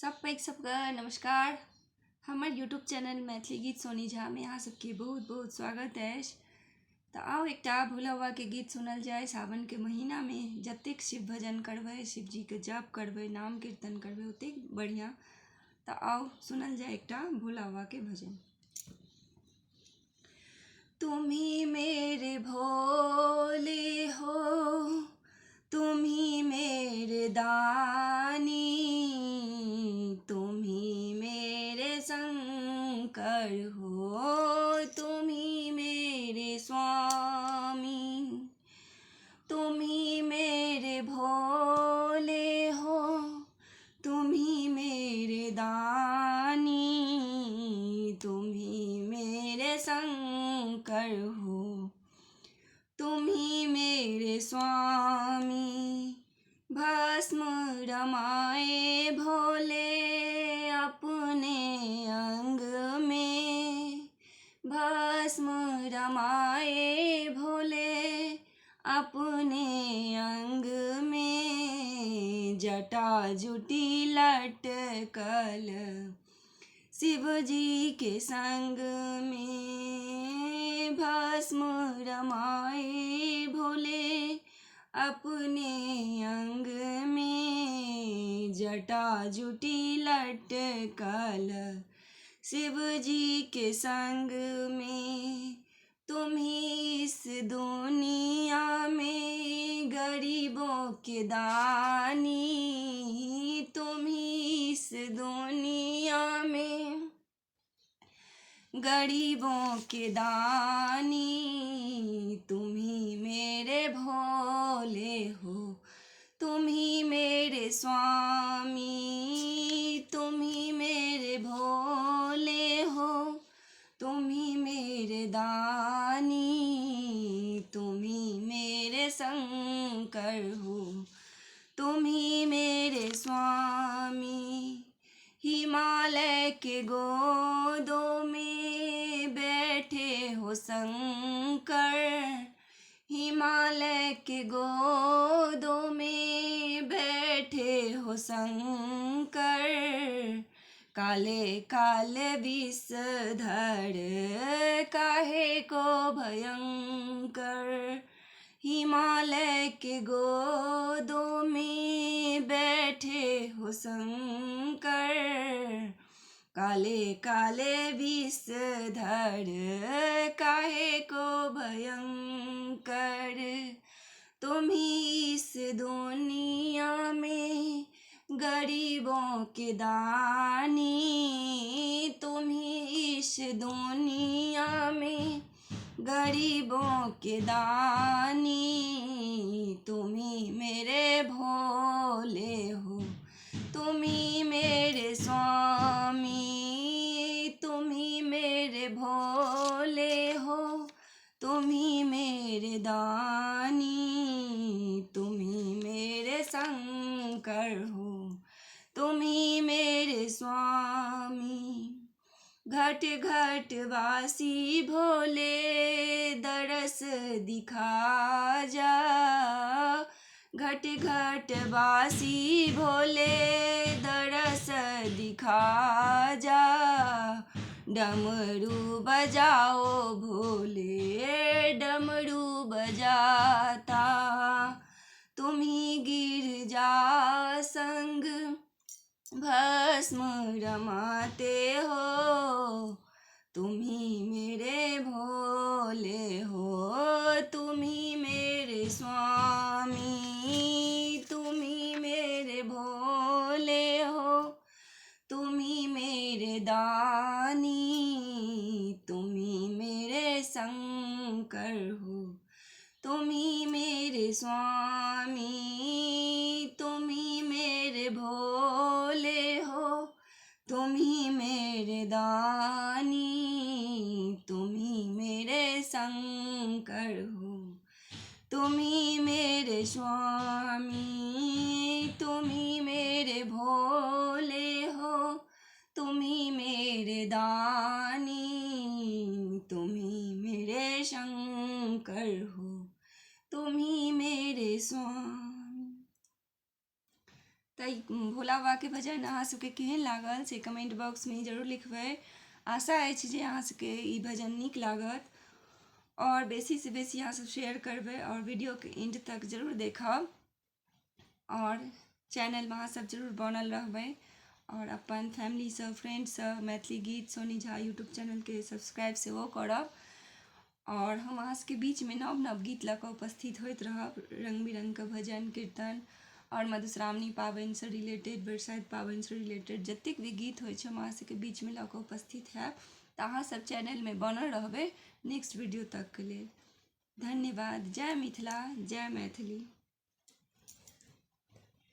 सब पैघ सबके नमस्कार। हमर यूट्यूब चैनल मैथिली गीत सोनी झा में अहाँ सबके बहुत बहुत स्वागत अछि। तऽ आउ एकटा भोला बाबाके गीत सुनल जाय। सावनके महीनामे जतेक शिव भजन करबै, शिवजीके जप करबै, नाम कीर्तन करबै, ओतेक बढ़िआँ। तऽ आउ सुनल जाय एकटा भोला बाबाके भजन। तुम ही मेरे भोले हो, तुम ही मेरे दानी, तुम ही मेरे शंकर हो, तुम ही मेरे स्वामी। तुम ही मेरे भोले हो, तुम ही मेरे दानी, तुम ही मेरे शंकर हो, तुम ही मेरे स्वामी। भस्म रमाए भोले अपने अंग में, भस्म रमाए भोले अपने अंग में, जटा जुटी लटकल शिव जी के संग में। भस्म रमाए भोले अपने अंग में, जटा जुटी लटकल शिव जी के संग में। तुम ही इस दुनिया में गरीबों के दानी, तुम ही इस दुनिया में गरीबों के दानी, तुम ही मेरे भोले हो, तुम ही मेरे स्वामी। तुम ही मेरे भोले हो, तुम ही मेरे दानी, तुम ही मेरे शंकर हो, तुम ही मेरे स्वामी। हिमालय के गोदों में बैठे हो शंकर, हिमालय के गोदों में बैठे हो शंकर। काले काले विषधर काहे को भयंकर, हिमालय के गोदों में बैठे हो शंकर। काले काले विषधर काहे को भयंकर। तुम ही इस दुनिया में गरीबों के दानी, तुम ही इस दुनिया में गरीबों के दानी, तुम ही मेरे भोले हो, तुम ही मेरे स्वामी। तुम ही मेरे भोले हो, तुम ही मेरे दानी, तुम ही मेरे शंकर हो, तुम ही मेरे स्वामी। घट घट वासी भोले दरस दिखा जा, घट घट वासी भोले दरस दिखा जा। डमरू बजाओ भोले डमरू बजाता, तुम ही गिरजा संग भस्म रमाते हो, तुम ही मेरे भोले हो, तुम ही मेरे स्वामी। तुम ही मेरे भोले हो, तुम ही मेरे दानी, तुम ही मेरे शंकर हो, तुम ही मेरे स्वामी। तुम ही मेरे भोले हो, तुम ही मेरे दानी, तुम ही मेरे शंकर हो, तुम ही मेरे स्वामी। तुम ही मेरे भोले हो, तुम ही मेरे दानी, तुम ही मेरे शंकर हो, तुम ही मेरे स्वामी। तो भोला बाबा के भजन अहाँ सबके केहन लागल से कमेंट बॉक्स में जरूर लिखबै। आशा अछि जे अहाँ सबके ई भजन नीक लागत और बेसी से बेसी अहाँ सब शेयर करबै और वीडियो के एंड तक जरूर देखब और चैनल में अहाँ सब जरूर बनल रहबै और अपन फैमिली सब फ्रेंड सब मैथिली गीत सोनी झा यूट्यूब चैनल के सब्सक्राइब सेहो करब और हम अहाँ सबके बीच में नव नव गीत लऽ कऽ उपस्थित होइत रहब, रंग बिरंग के भजन कीर्तन और मधुश्रावणी पाबनि से रिलेटेड, बरसाइत पाबनि से रिलेटेड जतेक भी गीत होइ छै हम अहाँ सबके बीच में लऽ कऽ उपस्थित हैब। तऽ अहाँ सब चैनल में बनल रहबै नेक्स्ट वीडियो तक के लेल। धन्यवाद। जय मिथिला, जय मैथिली।